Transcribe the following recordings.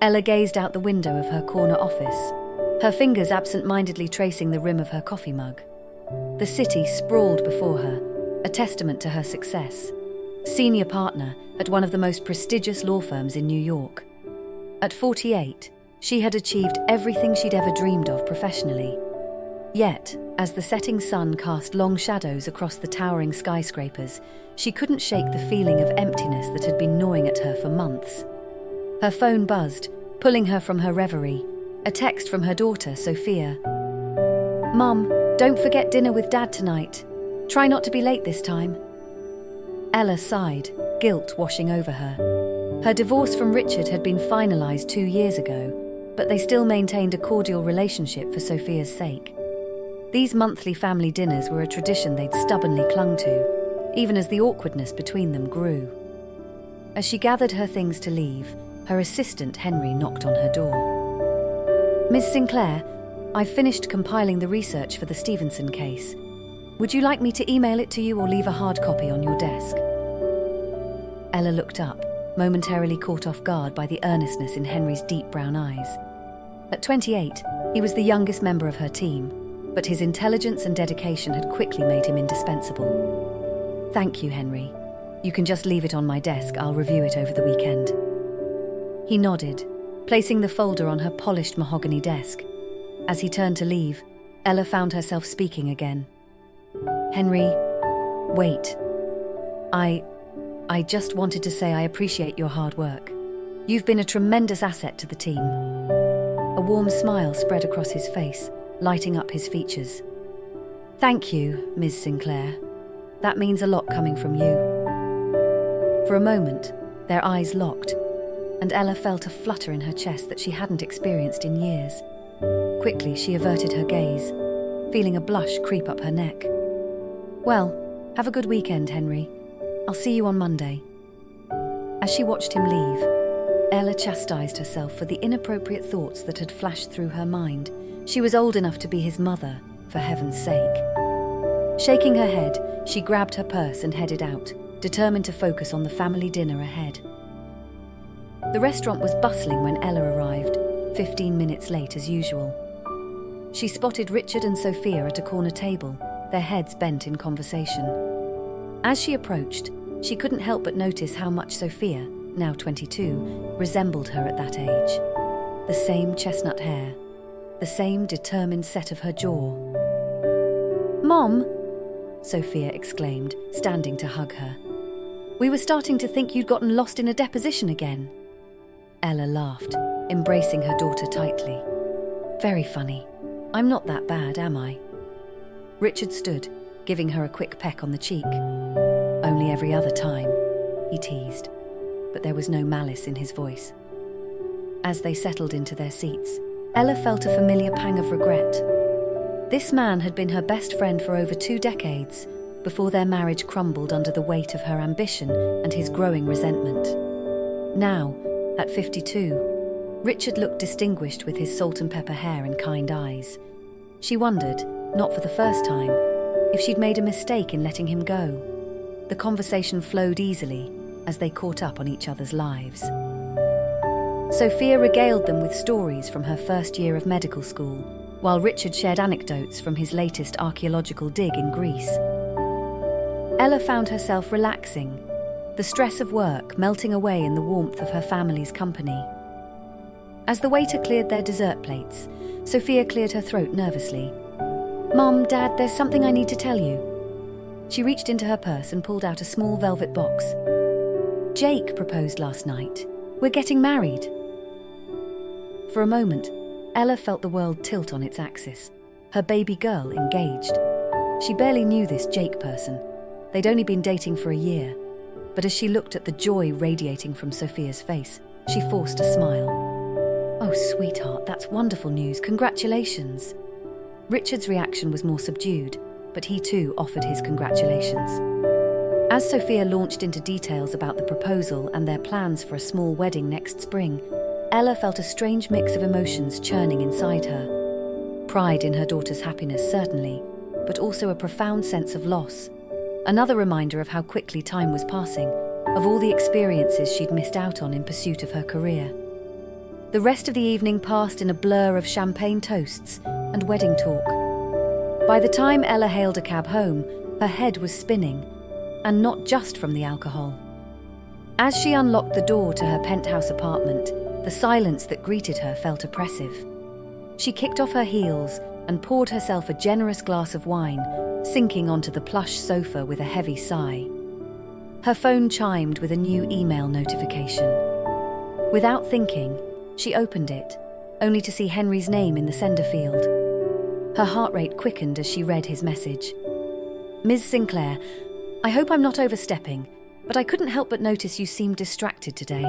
Ella gazed out the window of her corner office, her fingers absent-mindedly tracing the rim of her coffee mug. The city sprawled before her, a testament to her success. Senior partner at one of the most prestigious law firms in New York. At 48, she had achieved everything she'd ever dreamed of professionally. Yet, as the setting sun cast long shadows across the towering skyscrapers, she couldn't shake the feeling of emptiness that had been gnawing at her for months. Her phone buzzed, pulling her from her reverie. A text from her daughter, Sophia. "Mum, don't forget dinner with Dad tonight. Try not to be late this time." Ella sighed, guilt washing over her. Her divorce from Richard had been finalised 2 years ago, but they still maintained a cordial relationship for Sophia's sake. These monthly family dinners were a tradition they'd stubbornly clung to, even as the awkwardness between them grew. As she gathered her things to leave, her assistant Henry knocked on her door. "Miss Sinclair, I've finished compiling the research for the Stevenson case. Would you like me to email it to you or leave a hard copy on your desk?" Ella looked up, momentarily caught off guard by the earnestness in Henry's deep brown eyes. At 28, he was the youngest member of her team, but his intelligence and dedication had quickly made him indispensable. "Thank you, Henry. You can just leave it on my desk. I'll review it over the weekend." He nodded, placing the folder on her polished mahogany desk. As he turned to leave, Ella found herself speaking again. "Henry, wait. I just wanted to say I appreciate your hard work. You've been a tremendous asset to the team." A warm smile spread across his face, lighting up his features. "Thank you, Ms. Sinclair. That means a lot coming from you." For a moment, their eyes locked, and Ella felt a flutter in her chest that she hadn't experienced in years. Quickly, she averted her gaze, feeling a blush creep up her neck. "Well, have a good weekend, Henry. I'll see you on Monday." As she watched him leave, Ella chastised herself for the inappropriate thoughts that had flashed through her mind. She was old enough to be his mother, for heaven's sake. Shaking her head, she grabbed her purse and headed out, determined to focus on the family dinner ahead. The restaurant was bustling when Ella arrived, 15 minutes late as usual. She spotted Richard and Sophia at a corner table, their heads bent in conversation. As she approached, she couldn't help but notice how much Sophia, now 22, resembled her at that age. The same chestnut hair, the same determined set of her jaw. "Mom!" Sophia exclaimed, standing to hug her. "We were starting to think you'd gotten lost in a deposition again." Ella laughed, embracing her daughter tightly. "Very funny. I'm not that bad, am I?" Richard stood, giving her a quick peck on the cheek. "Only every other time," he teased, but there was no malice in his voice. As they settled into their seats, Ella felt a familiar pang of regret. This man had been her best friend for over 2 decades, before their marriage crumbled under the weight of her ambition and his growing resentment. Now, at 52, Richard looked distinguished with his salt and pepper hair and kind eyes. She wondered, not for the first time, if she'd made a mistake in letting him go. The conversation flowed easily as they caught up on each other's lives. Sophia regaled them with stories from her first year of medical school, while Richard shared anecdotes from his latest archaeological dig in Greece. Ella found herself relaxing, the stress of work melting away in the warmth of her family's company. As the waiter cleared their dessert plates, Sophia cleared her throat nervously. "Mom, Dad, there's something I need to tell you." She reached into her purse and pulled out a small velvet box. "Jake proposed last night. We're getting married." For a moment, Ella felt the world tilt on its axis. Her baby girl engaged. She barely knew this Jake person. They'd only been dating for a year. But as she looked at the joy radiating from Sophia's face, she forced a smile. "Oh, sweetheart, that's wonderful news. Congratulations." Richard's reaction was more subdued, but he too offered his congratulations. As Sophia launched into details about the proposal and their plans for a small wedding next spring, Ella felt a strange mix of emotions churning inside her. Pride in her daughter's happiness, certainly, but also a profound sense of loss. Another reminder of how quickly time was passing, of all the experiences she'd missed out on in pursuit of her career. The rest of the evening passed in a blur of champagne toasts and wedding talk. By the time Ella hailed a cab home, her head was spinning, and not just from the alcohol. As she unlocked the door to her penthouse apartment, the silence that greeted her felt oppressive. She kicked off her heels and poured herself a generous glass of wine, sinking onto the plush sofa with a heavy sigh. Her phone chimed with a new email notification. Without thinking, she opened it, only to see Henry's name in the sender field. Her heart rate quickened as she read his message. Ms. Sinclair, I hope I'm not overstepping, but I couldn't help but notice you seemed distracted today.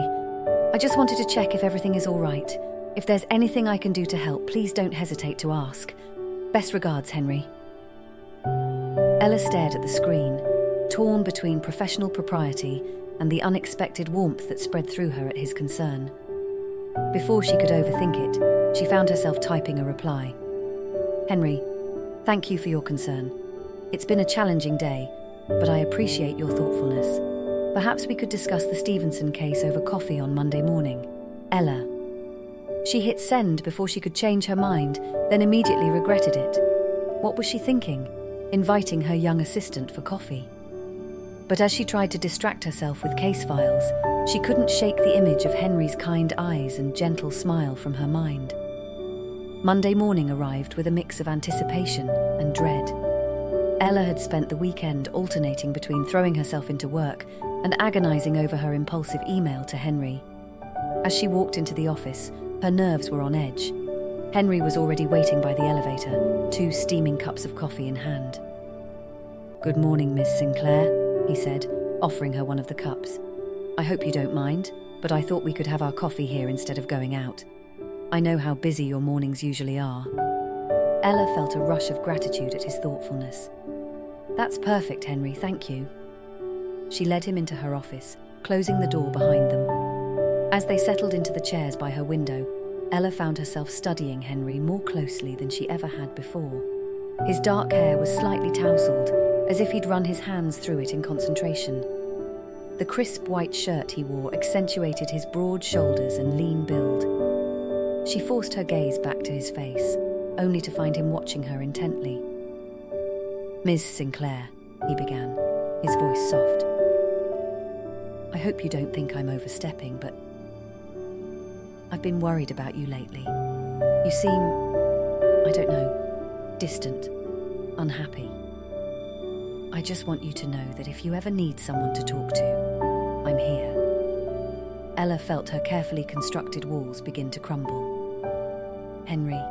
I just wanted to check if everything is all right. If there's anything I can do to help, please don't hesitate to ask. Best regards, Henry. Ella stared at the screen, torn between professional propriety and the unexpected warmth that spread through her at his concern. Before she could overthink it, she found herself typing a reply. Henry, thank you for your concern. It's been a challenging day, but I appreciate your thoughtfulness. Perhaps we could discuss the Stevenson case over coffee on Monday morning. Ella. She hit send before she could change her mind, then immediately regretted it. What was she thinking? Inviting her young assistant for coffee. But as she tried to distract herself with case files, she couldn't shake the image of Henry's kind eyes and gentle smile from her mind. Monday morning arrived with a mix of anticipation and dread. Ella had spent the weekend alternating between throwing herself into work and agonizing over her impulsive email to Henry. As she walked into the office, her nerves were on edge. Henry was already waiting by the elevator, 2 steaming cups of coffee in hand. Good morning, Miss Sinclair, he said, offering her one of the cups. I hope you don't mind, but I thought we could have our coffee here instead of going out. I know how busy your mornings usually are. Ella felt a rush of gratitude at his thoughtfulness. That's perfect, Henry, thank you. She led him into her office, closing the door behind them. As they settled into the chairs by her window, Ella found herself studying Henry more closely than she ever had before. His dark hair was slightly tousled, as if he'd run his hands through it in concentration. The crisp white shirt he wore accentuated his broad shoulders and lean build. She forced her gaze back to his face, only to find him watching her intently. Ms. Sinclair, he began, his voice soft. I hope you don't think I'm overstepping, but I've been worried about you lately. You seem, I don't know, distant, unhappy. I just want you to know that if you ever need someone to talk to, I'm here. Ella felt her carefully constructed walls begin to crumble. Henry,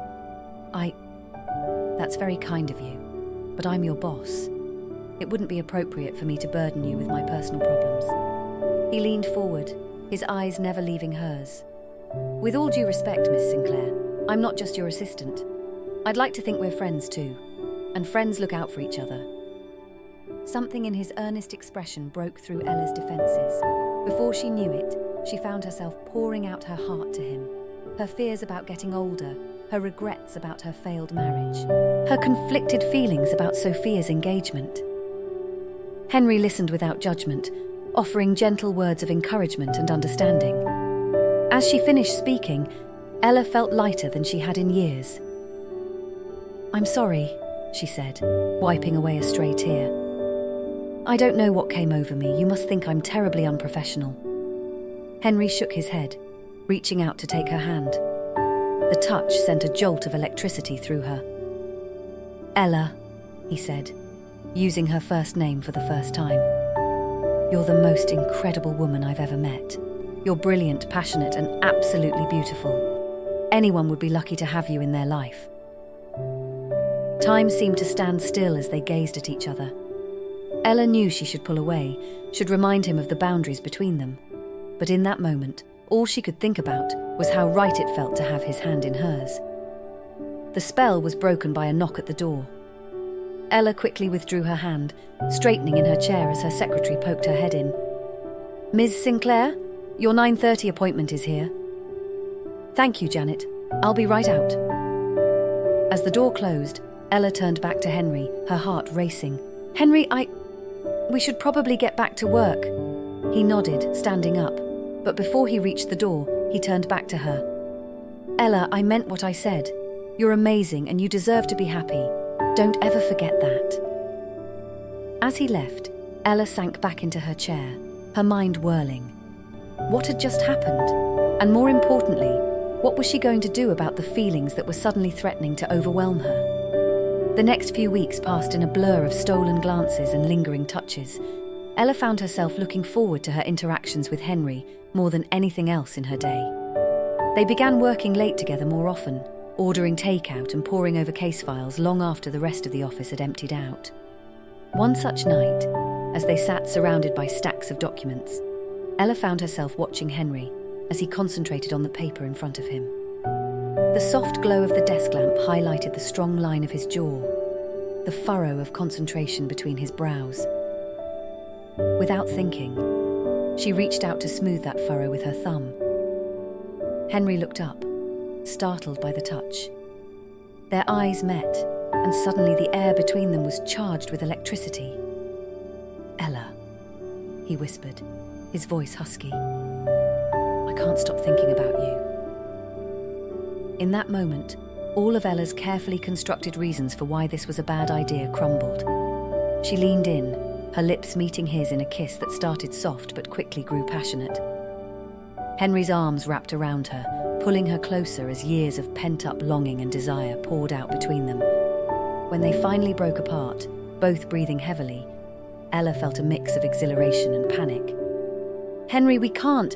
that's very kind of you, but I'm your boss. It wouldn't be appropriate for me to burden you with my personal problems. He leaned forward, his eyes never leaving hers. With all due respect, Miss Sinclair, I'm not just your assistant. I'd like to think we're friends too, and friends look out for each other. Something in his earnest expression broke through Ella's defenses. Before she knew it, she found herself pouring out her heart to him. Her fears about getting older, her regrets about her failed marriage, her conflicted feelings about Sophia's engagement. Henry listened without judgment, offering gentle words of encouragement and understanding. As she finished speaking, Ella felt lighter than she had in years. I'm sorry, she said, wiping away a stray tear. I don't know what came over me. You must think I'm terribly unprofessional. Henry shook his head, reaching out to take her hand. The touch sent a jolt of electricity through her. Ella, he said, using her first name for the first time. You're the most incredible woman I've ever met. You're brilliant, passionate, and absolutely beautiful. Anyone would be lucky to have you in their life. Time seemed to stand still as they gazed at each other. Ella knew she should pull away, should remind him of the boundaries between them. But in that moment, all she could think about was how right it felt to have his hand in hers. The spell was broken by a knock at the door. Ella quickly withdrew her hand, straightening in her chair as her secretary poked her head in. Ms. Sinclair, your 9:30 appointment is here. Thank you, Janet. I'll be right out. As the door closed, Ella turned back to Henry, her heart racing. Henry, we should probably get back to work. He nodded, standing up, but before he reached the door, he turned back to her. "Ella, I meant what I said. You're amazing and you deserve to be happy. Don't ever forget that." As he left, Ella sank back into her chair, her mind whirling. What had just happened? And more importantly, what was she going to do about the feelings that were suddenly threatening to overwhelm her? The next few weeks passed in a blur of stolen glances and lingering touches. Ella found herself looking forward to her interactions with Henry more than anything else in her day. They began working late together more often, ordering takeout and poring over case files long after the rest of the office had emptied out. One such night, as they sat surrounded by stacks of documents, Ella found herself watching Henry as he concentrated on the paper in front of him. The soft glow of the desk lamp highlighted the strong line of his jaw, the furrow of concentration between his brows. Without thinking, she reached out to smooth that furrow with her thumb. Henry looked up, startled by the touch. Their eyes met, and suddenly the air between them was charged with electricity. "Ella," he whispered, his voice husky. "I can't stop thinking about you." In that moment, all of Ella's carefully constructed reasons for why this was a bad idea crumbled. She leaned in, her lips meeting his in a kiss that started soft but quickly grew passionate. Henry's arms wrapped around her, pulling her closer as years of pent-up longing and desire poured out between them. When they finally broke apart, both breathing heavily, Ella felt a mix of exhilaration and panic. "Henry, we can't.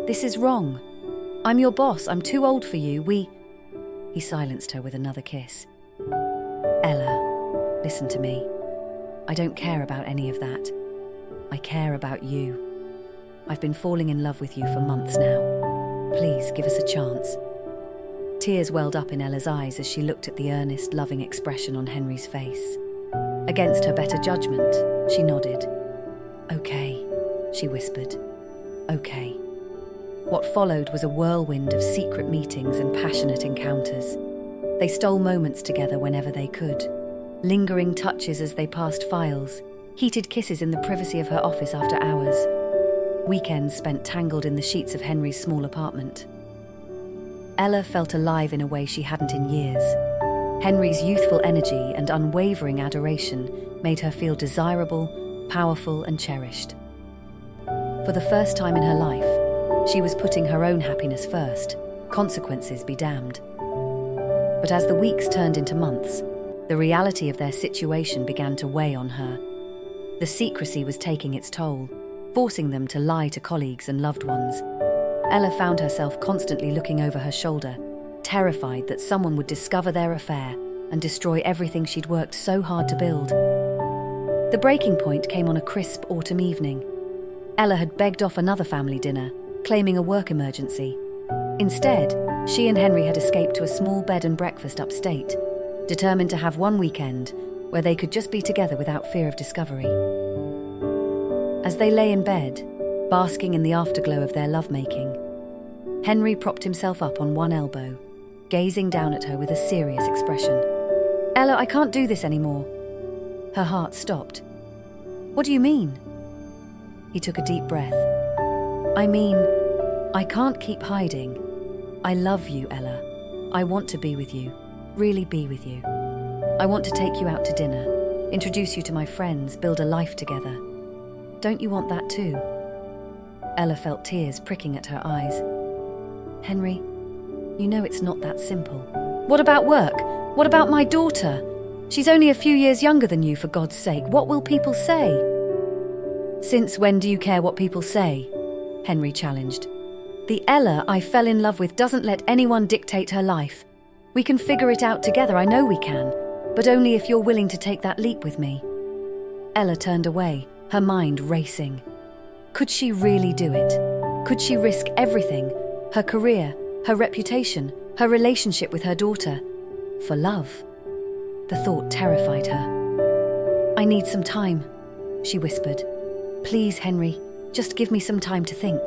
This is wrong. I'm your boss. I'm too old for you. He silenced her with another kiss. "Ella, listen to me. I don't care about any of that. I care about you. I've been falling in love with you for months now. Please, give us a chance." Tears welled up in Ella's eyes as she looked at the earnest, loving expression on Henry's face. Against her better judgment, she nodded. "Okay," she whispered. "Okay." What followed was a whirlwind of secret meetings and passionate encounters. They stole moments together whenever they could, lingering touches as they passed files, heated kisses in the privacy of her office after hours, weekends spent tangled in the sheets of Henry's small apartment. Ella felt alive in a way she hadn't in years. Henry's youthful energy and unwavering adoration made her feel desirable, powerful, and cherished. For the first time in her life, she was putting her own happiness first, consequences be damned. But as the weeks turned into months, the reality of their situation began to weigh on her. The secrecy was taking its toll, forcing them to lie to colleagues and loved ones. Ella found herself constantly looking over her shoulder, terrified that someone would discover their affair and destroy everything she'd worked so hard to build. The breaking point came on a crisp autumn evening. Ella had begged off another family dinner, claiming a work emergency. Instead, she and Henry had escaped to a small bed and breakfast upstate, determined to have one weekend where they could just be together without fear of discovery. As they lay in bed, basking in the afterglow of their lovemaking, Henry propped himself up on one elbow, gazing down at her with a serious expression. "Ella, I can't do this anymore." Her heart stopped. "What do you mean?" He took a deep breath. "I mean, I can't keep hiding. I love you, Ella. I want to be with you, really be with you. I want to take you out to dinner, introduce you to my friends, build a life together. Don't you want that too?" Ella felt tears pricking at her eyes. "Henry, you know it's not that simple." "What about work? What about my daughter? She's only a few years younger than you, for God's sake. What will people say?" "Since when do you care what people say?" Henry challenged. "The Ella I fell in love with doesn't let anyone dictate her life. We can figure it out together, I know we can, but only if you're willing to take that leap with me." Ella turned away, her mind racing. Could she really do it? Could she risk everything, her career, her reputation, her relationship with her daughter, for love? The thought terrified her. "I need some time," she whispered. "Please, Henry, just give me some time to think."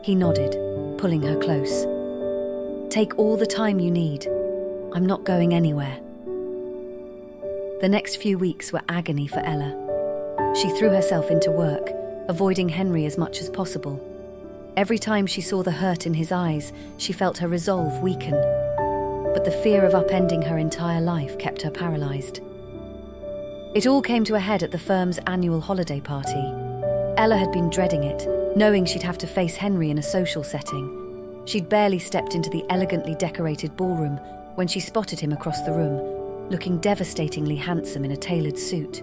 He nodded, pulling her close. "Take all the time you need. I'm not going anywhere." The next few weeks were agony for Ella. She threw herself into work, avoiding Henry as much as possible. Every time she saw the hurt in his eyes, she felt her resolve weaken. But the fear of upending her entire life kept her paralyzed. It all came to a head at the firm's annual holiday party. Ella had been dreading it, knowing she'd have to face Henry in a social setting. She'd barely stepped into the elegantly decorated ballroom when she spotted him across the room, looking devastatingly handsome in a tailored suit.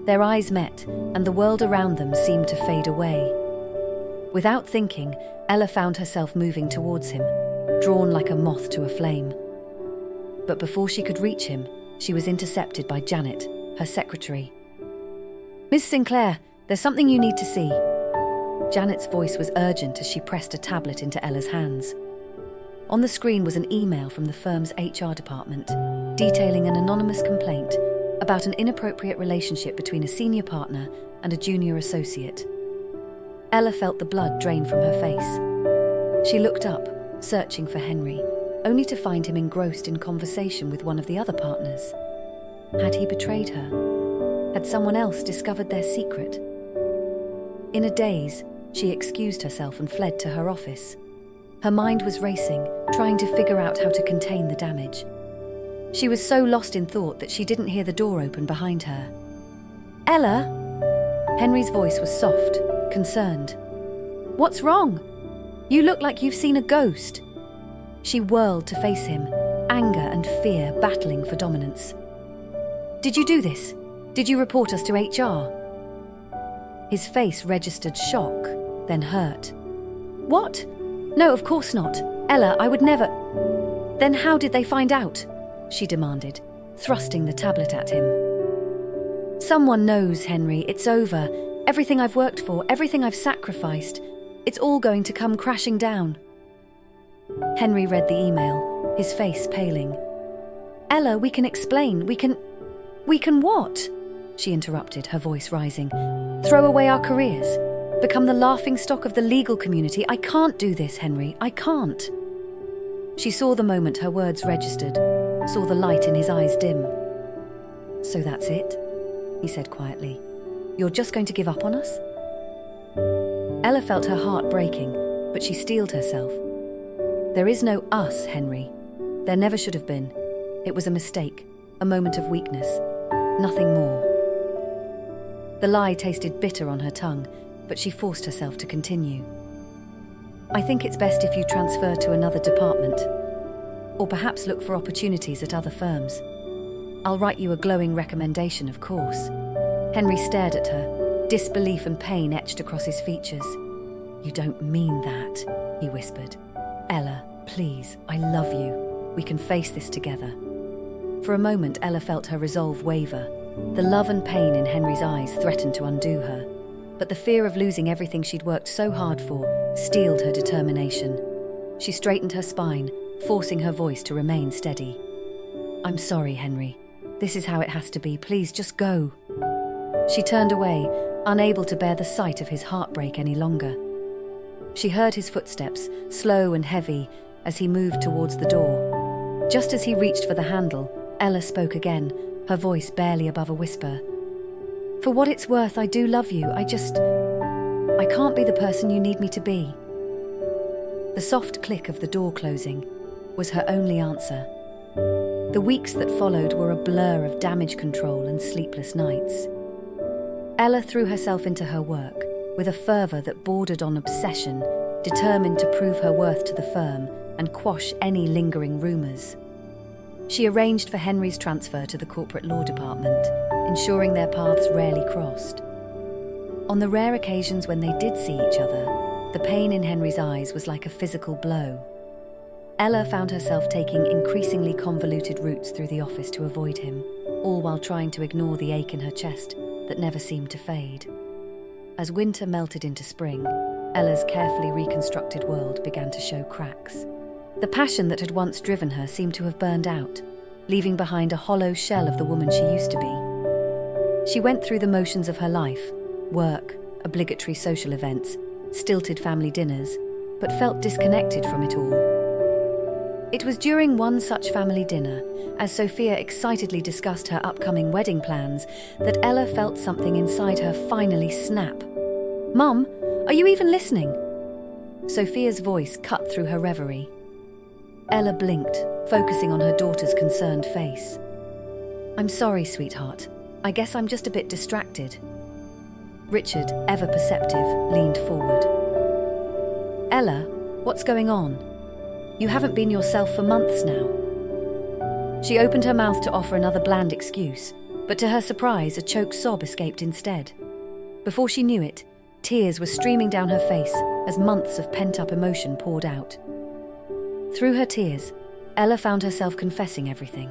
Their eyes met, and the world around them seemed to fade away. Without thinking, Ella found herself moving towards him, drawn like a moth to a flame. But before she could reach him, she was intercepted by Janet, her secretary. "Miss Sinclair, there's something you need to see." Janet's voice was urgent as she pressed a tablet into Ella's hands. On the screen was an email from the firm's HR department, detailing an anonymous complaint about an inappropriate relationship between a senior partner and a junior associate. Ella felt the blood drain from her face. She looked up, searching for Henry, only to find him engrossed in conversation with one of the other partners. Had he betrayed her? Had someone else discovered their secret? In a daze, she excused herself and fled to her office. Her mind was racing, trying to figure out how to contain the damage. She was so lost in thought that she didn't hear the door open behind her. "Ella?" Henry's voice was soft, concerned. "What's wrong? You look like you've seen a ghost." She whirled to face him, anger and fear battling for dominance. "Did you do this? Did you report us to HR?" His face registered shock, then hurt. "What? No, of course not. Ella, I would never." "Then how did they find out?" she demanded, thrusting the tablet at him. "Someone knows, Henry. It's over. Everything I've worked for, everything I've sacrificed, it's all going to come crashing down." Henry read the email, his face paling. "Ella, we can explain. We can what?" she interrupted, her voice rising. "Throw away our careers? Become the laughingstock of the legal community? I can't do this, Henry. I can't." She saw the moment her words registered, saw the light in his eyes dim. "So that's it?" he said quietly. "You're just going to give up on us?" Ella felt her heart breaking, but she steeled herself. "There is no us, Henry. There never should have been. It was a mistake, a moment of weakness, nothing more." The lie tasted bitter on her tongue, but she forced herself to continue. "I think it's best if you transfer to another department, or perhaps look for opportunities at other firms. I'll write you a glowing recommendation, of course." Henry stared at her, disbelief and pain etched across his features. "You don't mean that," he whispered. "Ella, please, I love you. We can face this together." For a moment, Ella felt her resolve waver. The love and pain in Henry's eyes threatened to undo her, but the fear of losing everything she'd worked so hard for steeled her determination. She straightened her spine, forcing her voice to remain steady. "I'm sorry, Henry. This is how it has to be. Please, just go." She turned away, unable to bear the sight of his heartbreak any longer. She heard his footsteps, slow and heavy, as he moved towards the door. Just as he reached for the handle, Ella spoke again, her voice barely above a whisper. "For what it's worth, I do love you. I can't be the person you need me to be." The soft click of the door closing was her only answer. The weeks that followed were a blur of damage control and sleepless nights. Ella threw herself into her work with a fervour that bordered on obsession, determined to prove her worth to the firm and quash any lingering rumours. She arranged for Henry's transfer to the corporate law department, ensuring their paths rarely crossed. On the rare occasions when they did see each other, the pain in Henry's eyes was like a physical blow. Ella found herself taking increasingly convoluted routes through the office to avoid him, all while trying to ignore the ache in her chest that never seemed to fade. As winter melted into spring, Ella's carefully reconstructed world began to show cracks. The passion that had once driven her seemed to have burned out, leaving behind a hollow shell of the woman she used to be. She went through the motions of her life: work, obligatory social events, stilted family dinners, but felt disconnected from it all. It was during one such family dinner, as Sophia excitedly discussed her upcoming wedding plans, that Ella felt something inside her finally snap. "Mum, are you even listening?" Sophia's voice cut through her reverie. Ella blinked, focusing on her daughter's concerned face. "I'm sorry, sweetheart. I guess I'm just a bit distracted." Richard, ever perceptive, leaned forward. "Ella, what's going on? You haven't been yourself for months now." She opened her mouth to offer another bland excuse, but to her surprise, a choked sob escaped instead. Before she knew it, tears were streaming down her face as months of pent-up emotion poured out. Through her tears, Ella found herself confessing everything.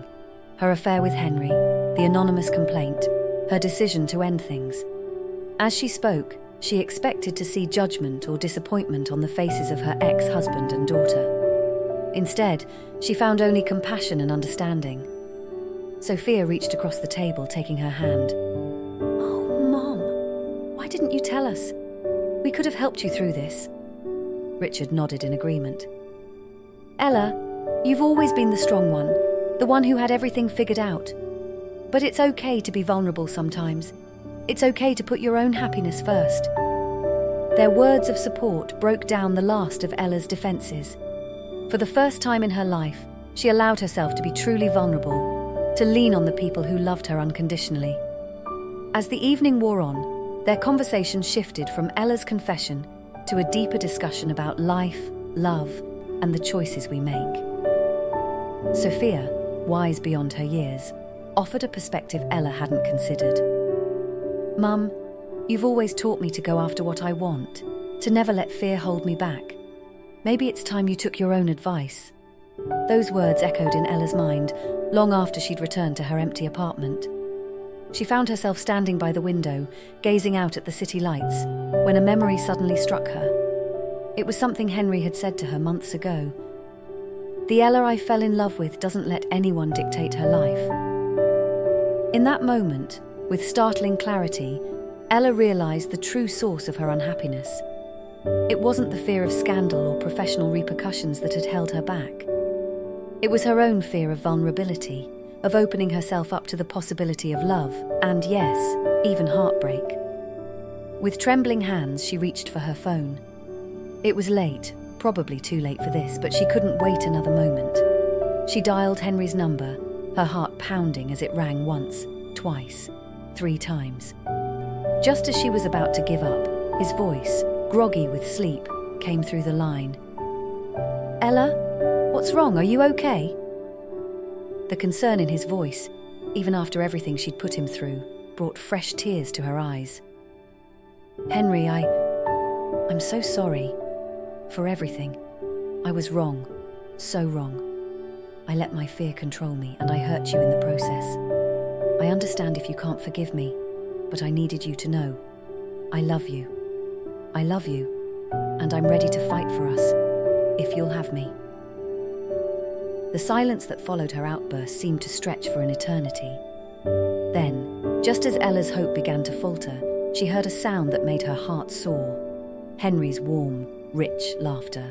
Her affair with Henry, the anonymous complaint, her decision to end things. As she spoke, she expected to see judgment or disappointment on the faces of her ex-husband and daughter. Instead, she found only compassion and understanding. Sophia reached across the table, taking her hand. "Oh, Mom, why didn't you tell us? We could have helped you through this." Richard nodded in agreement. "Ella, you've always been the strong one, the one who had everything figured out. But it's okay to be vulnerable sometimes. It's okay to put your own happiness first." Their words of support broke down the last of Ella's defenses. For the first time in her life, she allowed herself to be truly vulnerable, to lean on the people who loved her unconditionally. As the evening wore on, their conversation shifted from Ella's confession to a deeper discussion about life, love, and the choices we make. Sophia, wise beyond her years, offered a perspective Ella hadn't considered. "Mum, you've always taught me to go after what I want, to never let fear hold me back. Maybe it's time you took your own advice." Those words echoed in Ella's mind long after she'd returned to her empty apartment. She found herself standing by the window, gazing out at the city lights, when a memory suddenly struck her. It was something Henry had said to her months ago. "The Ella I fell in love with doesn't let anyone dictate her life." In that moment, with startling clarity, Ella realized the true source of her unhappiness. It wasn't the fear of scandal or professional repercussions that had held her back. It was her own fear of vulnerability, of opening herself up to the possibility of love, and yes, even heartbreak. With trembling hands, she reached for her phone. It was late, probably too late for this, but she couldn't wait another moment. She dialed Henry's number, her heart pounding as it rang once, twice, 3 times. Just as she was about to give up, his voice, groggy with sleep, came through the line. "Ella, what's wrong? Are you okay?" The concern in his voice, even after everything she'd put him through, brought fresh tears to her eyes. "Henry, I'm so sorry. For everything. I was wrong. So wrong. I let my fear control me, and I hurt you in the process. I understand if you can't forgive me, but I needed you to know. I love you. I love you, and I'm ready to fight for us, if you'll have me." The silence that followed her outburst seemed to stretch for an eternity. Then, just as Ella's hope began to falter, she heard a sound that made her heart soar. Henry's warm, rich laughter.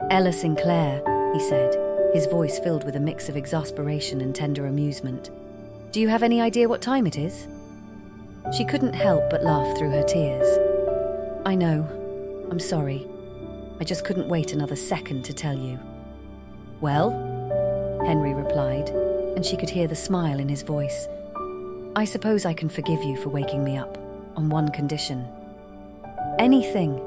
"Ella Sinclair," he said, his voice filled with a mix of exasperation and tender amusement. "Do you have any idea what time it is?" She couldn't help but laugh through her tears. "I know. I'm sorry. I just couldn't wait another second to tell you." "Well?" Henry replied, and she could hear the smile in his voice. "I suppose I can forgive you for waking me up, on one condition." "Anything,"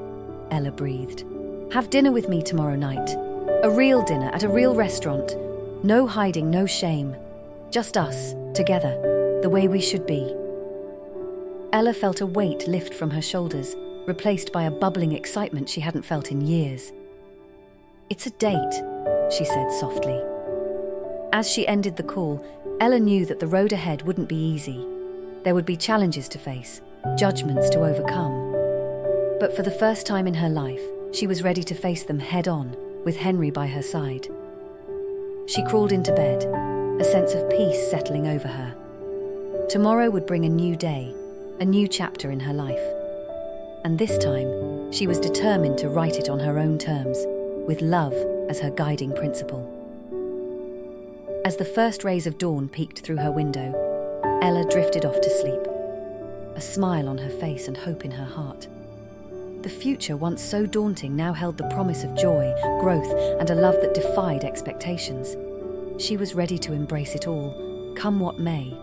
Ella breathed. "Have dinner with me tomorrow night. A real dinner at a real restaurant. No hiding, no shame. Just us, together, the way we should be." Ella felt a weight lift from her shoulders, replaced by a bubbling excitement she hadn't felt in years. "It's a date," she said softly. As she ended the call, Ella knew that the road ahead wouldn't be easy. There would be challenges to face, judgments to overcome. But for the first time in her life, she was ready to face them head-on, with Henry by her side. She crawled into bed, a sense of peace settling over her. Tomorrow would bring a new day, a new chapter in her life. And this time, she was determined to write it on her own terms, with love as her guiding principle. As the first rays of dawn peeked through her window, Ella drifted off to sleep, a smile on her face and hope in her heart. The future, once so daunting, now held the promise of joy, growth, and a love that defied expectations. She was ready to embrace it all, come what may.